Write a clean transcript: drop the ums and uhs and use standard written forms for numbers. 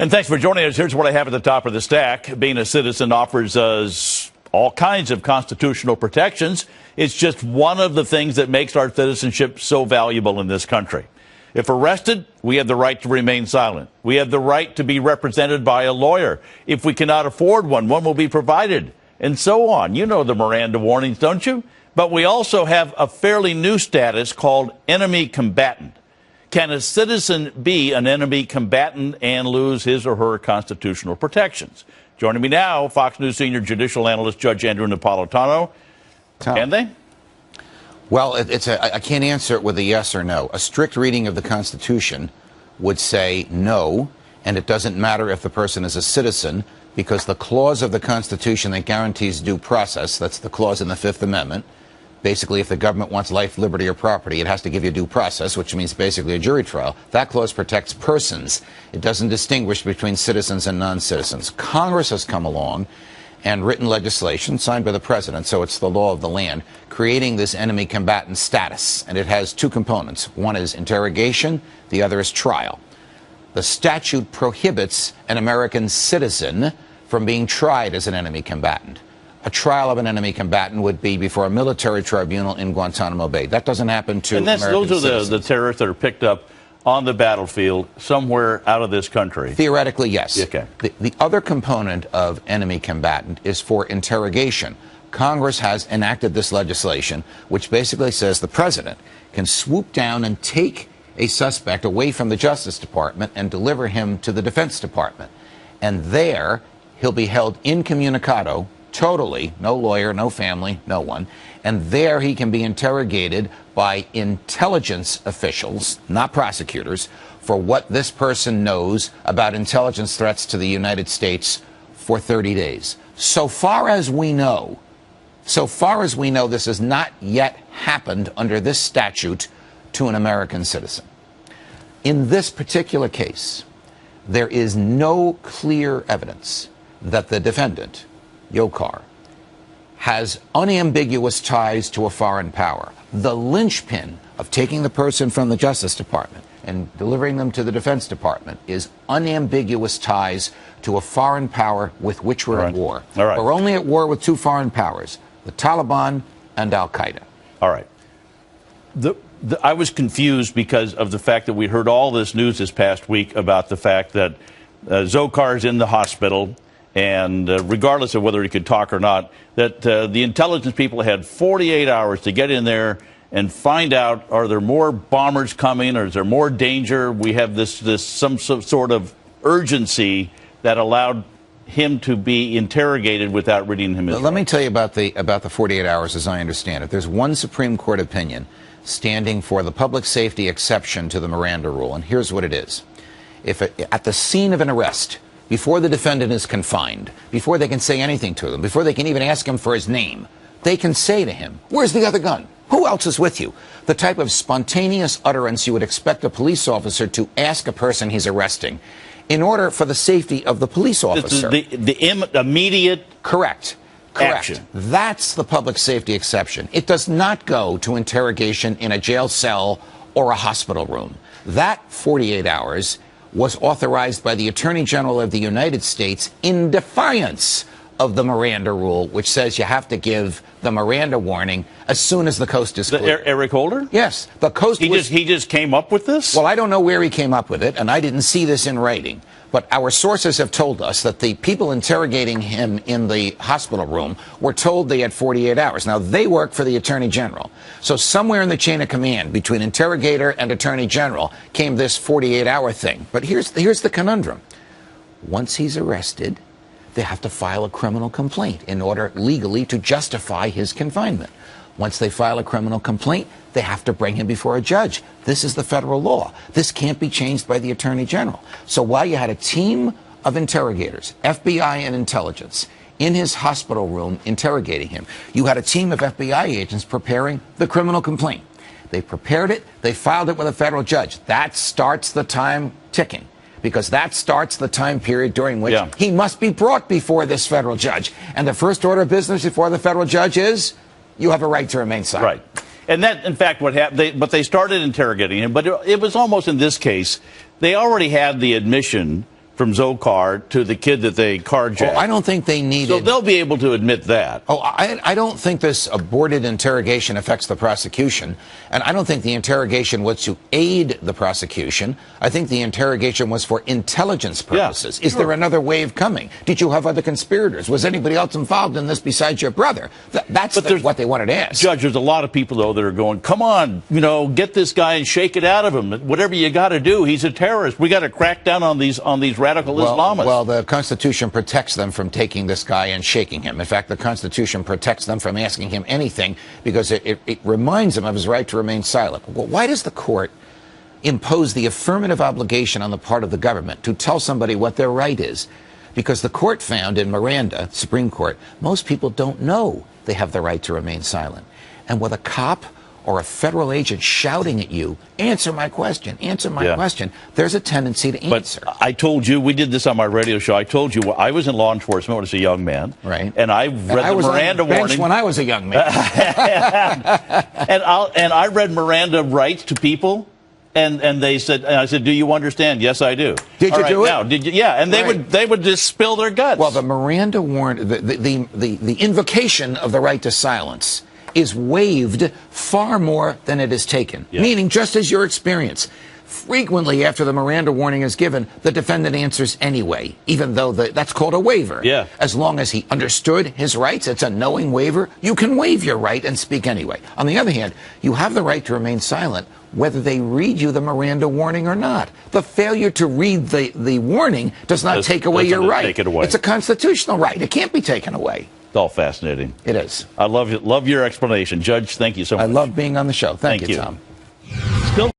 And thanks for joining us. Here's what I have at the top of the stack. Being a citizen offers us all kinds of constitutional protections. It's just one of the things that makes our citizenship so valuable in this country. If arrested, we have the right to remain silent. We have the right to be represented by a lawyer. If we cannot afford one, one will be provided, and so on. You know the Miranda warnings, don't you? But we also have a fairly new status called enemy combatant. Can a citizen be an enemy combatant and lose his or her constitutional protections? Joining me now, Fox News senior judicial analyst Judge Andrew Napolitano. Can they? Well, I can't answer it with a yes or no. A strict reading of the Constitution would say no, and it doesn't matter if the person is a citizen, because the clause of the Constitution that guarantees due process, that's the clause in the Fifth Amendment. Basically, if the government wants life, liberty, or property, it has to give you due process, which means basically a jury trial. That clause protects persons. It doesn't distinguish between citizens and non-citizens. Congress has come along and written legislation signed by the president, so it's the law of the land, creating this enemy combatant status. And it has two components. One is interrogation, the other is trial. The statute prohibits an American citizen from being tried as an enemy combatant. A trial of an enemy combatant would be before a military tribunal in Guantanamo Bay. That doesn't happen to American citizens. Those are the terrorists that are picked up on the battlefield somewhere out of this country. Theoretically, yes. Okay. The other component of enemy combatant is for interrogation. Congress has enacted this legislation, which basically says the president can swoop down and take a suspect away from the Justice Department and deliver him to the Defense Department. And there, he'll be held incommunicado, totally, no lawyer, no family, no one. And there he can be interrogated by intelligence officials, not prosecutors, for what this person knows about intelligence threats to the United States for 30 days. So far as we know, this has not yet happened under this statute to an American citizen. In this particular case, there is no clear evidence that the defendant, Dzhokhar, has unambiguous ties to a foreign power. The linchpin of taking the person from the Justice Department and delivering them to the Defense Department is unambiguous ties to a foreign power with which we're at war. All right. We're only at war with two foreign powers, the Taliban and Al-Qaeda. All right. I was confused because of the fact that we heard all this news this past week about the fact that Dzhokhar is in the hospital, and regardless of whether he could talk or not, that the intelligence people had 48 hours to get in there and find out, are there more bombers coming, or is there more danger? We have some sort of urgency that allowed him to be interrogated without reading him his rights. Let me tell you about the 48 hours as I understand it. There's one Supreme Court opinion standing for the public safety exception to the Miranda rule, and here's what it is. If at the scene of an arrest, before the defendant is confined, before they can say anything to him, before they can even ask him for his name, they can say to him, "Where's the other gun? Who else is with you?" The type of spontaneous utterance you would expect a police officer to ask a person he's arresting in order for the safety of the police officer. The immediate Correct. action. That's the public safety exception. It does not go to interrogation in a jail cell or a hospital room. That 48 hours was authorized by the Attorney General of the United States in defiance of the Miranda rule, which says you have to give the Miranda warning as soon as the coast is clear. Eric Holder? Yes. The coast He just came up with this? Well, I don't know where he came up with it, and I didn't see this in writing. But our sources have told us that the people interrogating him in the hospital room were told they had 48 hours. Now, they work for the Attorney General. So somewhere in the chain of command between interrogator and Attorney General came this 48-hour thing. But here's the conundrum. Once he's arrested, they have to file a criminal complaint in order legally to justify his confinement. Once they file a criminal complaint, they have to bring him before a judge. This is the federal law. This can't be changed by the Attorney General. So while you had a team of interrogators, FBI and intelligence, in his hospital room interrogating him, you had a team of FBI agents preparing the criminal complaint. They prepared it. They filed it with a federal judge. That starts the time ticking, because that starts the time period during which he must be brought before this federal judge. And the first order of business before the federal judge is you have a right to remain silent. Right. And that, in fact, what happened, they started interrogating him, but it was almost in this case, they already had the admission from Dzhokhar to the kid that they carjacked. Oh, I don't think they needed... So they'll be able to admit that. Oh, I don't think this aborted interrogation affects the prosecution, and I don't think the interrogation was to aid the prosecution. I think the interrogation was for intelligence purposes. Yeah, Is there another wave coming? Did you have other conspirators? Was anybody else involved in this besides your brother? That's what they wanted to ask. Judge, there's a lot of people, though, that are going, come on, get this guy and shake it out of him. Whatever you got to do. He's a terrorist. We got to crack down on these radical Islamists. Well, the Constitution protects them from taking this guy and shaking him. In fact, the Constitution protects them from asking him anything because it reminds him of his right to remain silent. Well, why does the court impose the affirmative obligation on the part of the government to tell somebody what their right is? Because the court found in Miranda, Supreme Court, most people don't know they have the right to remain silent. And with a cop or a federal agent shouting at you, answer my question, there's a tendency to answer. But I told you, we did this on my radio show, I told you, I was in law enforcement when I was a young man. Right. And I read the Miranda warning. When I was a young man. and I read Miranda rights to people. And they said, and I said, do you understand? Yes, I do. Did you do it? Now, did you? Yeah, and they would just spill their guts. Well, the Miranda warning, the invocation of the right to silence is waived far more than it is taken. Yeah. Meaning, just as your experience, frequently after the Miranda warning is given, the defendant answers anyway, even though that's called a waiver. Yeah. As long as he understood his rights, it's a knowing waiver, you can waive your right and speak anyway. On the other hand, you have the right to remain silent whether they read you the Miranda warning or not. The failure to read the warning does not take away your right. Take it away. It's a constitutional right. It can't be taken away. It's all fascinating. It is. I love your explanation. Judge, thank you so much. I love being on the show. Thank you, Tom.